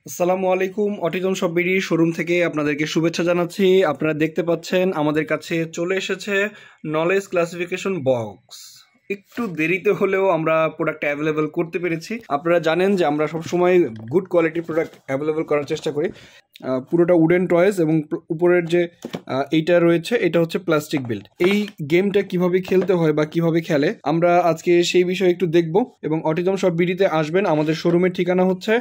আসসালামু আলাইকুম। Autism shop BD showroom থেকে আপনাদেরকে শুভেচ্ছা জানাচ্ছি। আপনারা দেখতে পাচ্ছেন আমাদের কাছে চলে এসেছে নলেজ ক্লাসিফিকেশন বক্স। একটু দেরিতে হলেও আমরা প্রোডাক্ট অ্যাভেলেবেল করতে পেরেছি। আপনারা জানেন যে আমরা সবসময় গুড কোয়ালিটির প্রোডাক্ট অ্যাভেলেবেল করার চেষ্টা করি। পুরোটা উডেন টয়েস এবং উপরের যে এইটা রয়েছে এটা হচ্ছে প্লাস্টিক বিল্ড। এই গেমটা কিভাবে খেলতে হয় বা কিভাবে খেলে আমরা আজকে সেই বিষয়ে একটু দেখব। এবং অটিজম শপ বিডিতে আসবেন। আমাদের শোরুমের ঠিকানা হচ্ছে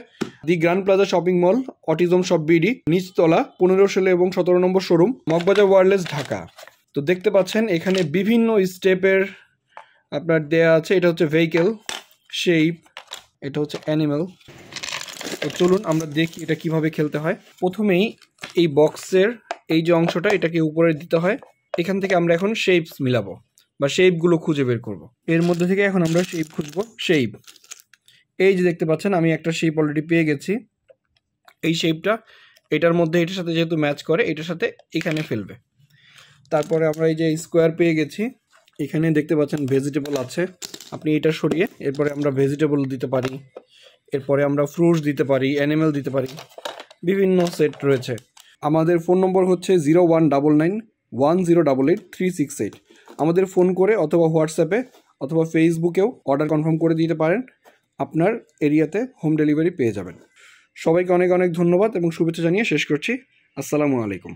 the grand plaza shopping mall, autism shop BD, নিচতলা 15 এবং 17 number showroom, Moghbazar wireless, Dhaka. তো দেখতে পাচ্ছেন এখানে বিভিন্ন স্টেপের আপনার দেয়া আছে। এটা হচ্ছে ভেহিকেল, শেপ, এটা হচ্ছে অ্যানিমেল। তো চলুন আমরা দেখি এটা কিভাবে খেলতে হয়। প্রথমেই এই বক্সের এই যে অংশটা এটাকে উপরে দিতে হয়। এখান থেকে আমরা এখন শেপস মিলাবো বা শেপগুলো খুঁজে বের করব। এর মধ্যে থেকে এখন আমরা শেপ খুঁজবো। শেপ, এই যে দেখতে পাচ্ছেন আমি একটা শেপ অলরেডি পেয়ে গেছি। এই শেপটা এটার মধ্যে এটার সাথে যেহেতু ম্যাচ করে এটার সাথে এখানে ফেলবে। তারপরে আমরা এই যে স্কোয়ার পেয়ে গেছি। এখানে দেখতে পাচ্ছেন ভেজিটেবল আছে, আপনি এটা সরিয়ে এরপরে আমরা ভেজিটেবল দিতে পারি, এরপরে আমরা ফ্রুটস দিতে পারি, অ্যানিমেল দিতে পারি, বিভিন্ন সেট রয়েছে। আমাদের ফোন নম্বর হচ্ছে 019910883668। আমাদের ফোন করে অথবা হোয়াটসঅ্যাপে অথবা ফেসবুকেও অর্ডার কনফার্ম করে দিতে পারেন। আপনার এরিয়াতে হোম ডেলিভারি পেয়ে যাবেন। সবাইকে অনেক অনেক ধন্যবাদ এবং শুভেচ্ছা জানিয়ে শেষ করছি। আসসালামু আলাইকুম।